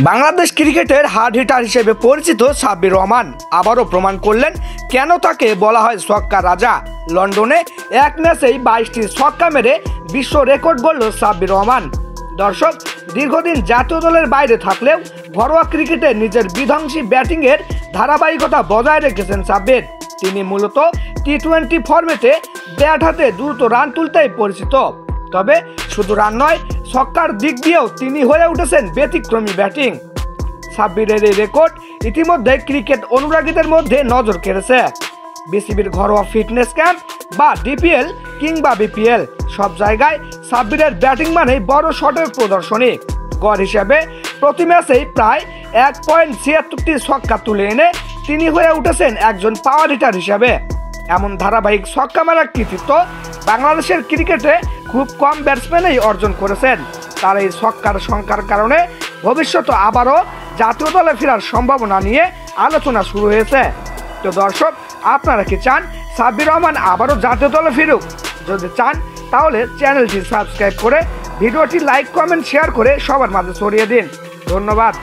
বাংলাদেশ ক্রিকেটের hard hitter হিসেবে পরিচিত সাব্বির রহমান আবারও প্রমাণ করলেন কেন তাকে বলা হয় ছক্কা রাজা। লন্ডনে এক ম্যাচেই 22টি ছক্কা মেরে বিশ্ব রেকর্ড গড়ল সাব্বির রহমান। দর্শক, দীর্ঘদিন জাতীয় দলের বাইরে থাকলেও ঘরোয়া ক্রিকেটে নিজের বিধ্বংসী ব্যাটিংয়ের ধারাবাহিকতা বজায় রেখেছেন সাব্বির। তিনি মূলত টি-20 ফরম্যাটে ব্যাট হাতে দ্রুত রান তুলতেই পরিচিত। তবে শুধু রান নয়, ছক্কার দিক দিয়েও তিনি হয়ে উঠেছেন ব্যতিক্রমী ব্যাটিং। সাব্বিরের এই রেকর্ড ইতিমধ্যে ক্রিকেট অনুরাগীদের মধ্যে নজর কেড়েছে। বিসিবির ঘরোয়া ফিটনেস ক্যাম্প বা ডিপিএল কিংবা বিপিএল সব জায়গায় সাব্বিরের ব্যাটিং মানেই বড় শটের প্রদর্শনী। গড় হিসেবে প্রতি ম্যাচেই প্রায় 1.76টি ছক্কা তুলে এনে তিনি হয়ে উঠেছেন একজন পাওয়ার হিটার হিসেবে। এমন ধারাবাহিক ছক্কা মারার কৃতিত্ব বাংলাদেশের ক্রিকেটে খুব কম ব্যাটসম্যানই অর্জন করেছেন। তার এই ছক্কার সংখ্যার কারণে ভবিষ্যতে আবারও জাতীয় দলে ফেরার সম্ভাবনা নিয়ে আলোচনা শুরু হয়েছে। তো দর্শক, আপনারা কি চান সাব্বির রহমান আবারও জাতীয় দলে ফিরুক? যদি চান তাহলে চ্যানেলটি সাবস্ক্রাইব করে ভিডিওটি লাইক, কমেন্ট, শেয়ার করে সবার মাঝে ছড়িয়ে দিন। ধন্যবাদ।